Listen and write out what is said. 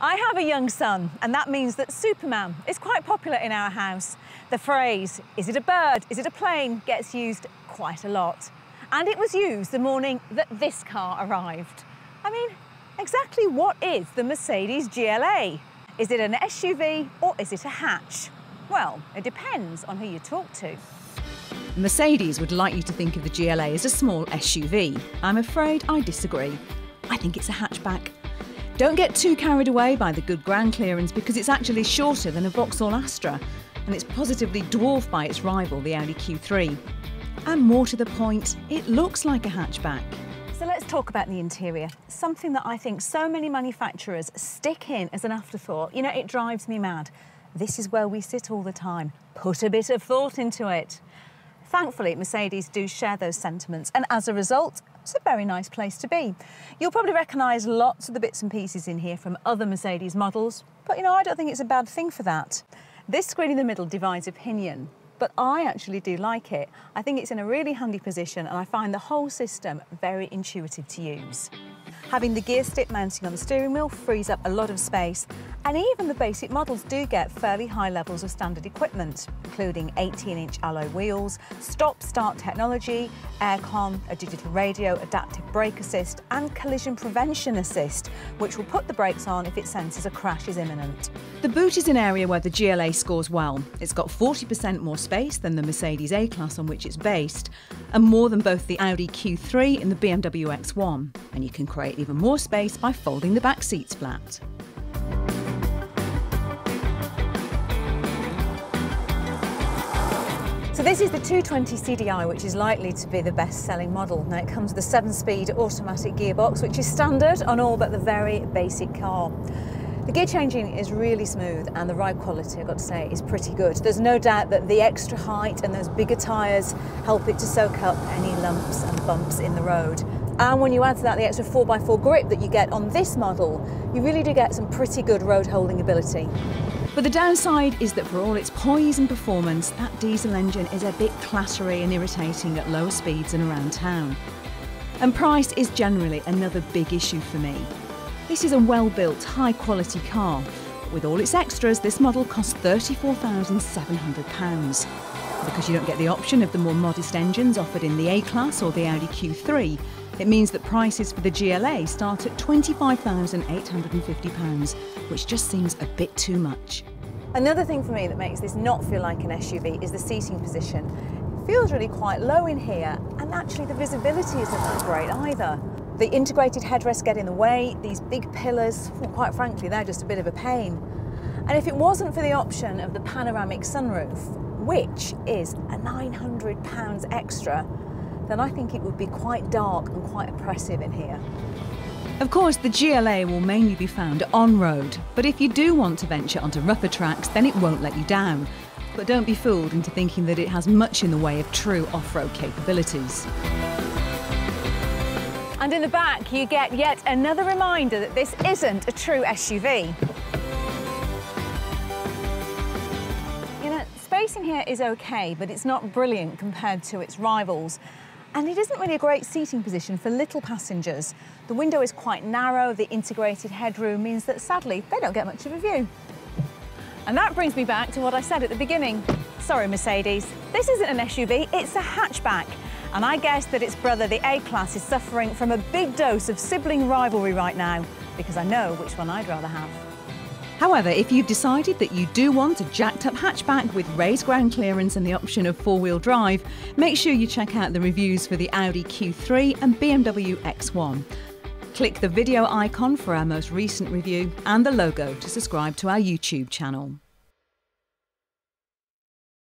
I have a young son, and that means that Superman is quite popular in our house. The phrase, "Is it a bird? Is it a plane?" gets used quite a lot. And it was used the morning that this car arrived. I mean, exactly what is the Mercedes GLA? Is it an SUV or is it a hatch? Well, it depends on who you talk to. Mercedes would like you to think of the GLA as a small SUV. I'm afraid I disagree. I think it's a hatchback. Don't get too carried away by the good ground clearance because it's actually shorter than a Vauxhall Astra, and it's positively dwarfed by its rival, the Audi Q3. And more to the point, it looks like a hatchback. So let's talk about the interior, something that I think so many manufacturers stick in as an afterthought. You know, it drives me mad. This is where we sit all the time. Put a bit of thought into it. Thankfully, Mercedes do share those sentiments, and as a result, it's a very nice place to be. You'll probably recognise lots of the bits and pieces in here from other Mercedes models, but you know, I don't think it's a bad thing for that. This screen in the middle divides opinion, but I actually do like it. I think it's in a really handy position, and I find the whole system very intuitive to use. Having the gear stick mounting on the steering wheel frees up a lot of space, and even the basic models do get fairly high levels of standard equipment, including 18-inch alloy wheels, stop-start technology, aircon, a digital radio, adaptive brake assist, and collision prevention assist, which will put the brakes on if it senses a crash is imminent. The boot is an area where the GLA scores well. It's got 40% more space than the Mercedes A-Class on which it's based, and more than both the Audi Q3 and the BMW X1. And you can create even more space by folding the back seats flat. So this is the 220 CDI, which is likely to be the best-selling model. Now it comes with a 7-speed automatic gearbox, which is standard on all but the very basic car. The gear changing is really smooth, and the ride quality, I've got to say, is pretty good. There's no doubt that the extra height and those bigger tyres help it to soak up any lumps and bumps in the road. And when you add to that the extra 4x4 grip that you get on this model, you really do get some pretty good road holding ability. But the downside is that for all its poise and performance, that diesel engine is a bit clattery and irritating at lower speeds and around town. And price is generally another big issue for me. This is a well-built, high-quality car. But with all its extras, this model costs £34,700. Because you don't get the option of the more modest engines offered in the A-Class or the Audi Q3, it means that prices for the GLA start at £25,850, which just seems a bit too much. Another thing for me that makes this not feel like an SUV is the seating position. It feels really quite low in here, and actually the visibility isn't that great either. The integrated headrests get in the way, these big pillars, well, quite frankly, they're just a bit of a pain. And if it wasn't for the option of the panoramic sunroof, which is a £900 extra, then I think it would be quite dark and quite oppressive in here. Of course, the GLA will mainly be found on-road, but if you do want to venture onto rougher tracks, then it won't let you down. But don't be fooled into thinking that it has much in the way of true off-road capabilities. And in the back, you get yet another reminder that this isn't a true SUV. Space in here is okay, but it's not brilliant compared to its rivals. And it isn't really a great seating position for little passengers. The window is quite narrow, the integrated headroom means that sadly, they don't get much of a view. And that brings me back to what I said at the beginning. Sorry, Mercedes, this isn't an SUV, it's a hatchback. And I guess that its brother, the A-Class, is suffering from a big dose of sibling rivalry right now, because I know which one I'd rather have. However, if you've decided that you do want a jacked-up hatchback with raised ground clearance and the option of four-wheel drive, make sure you check out the reviews for the Audi Q3 and BMW X1. Click the video icon for our most recent review and the logo to subscribe to our YouTube channel.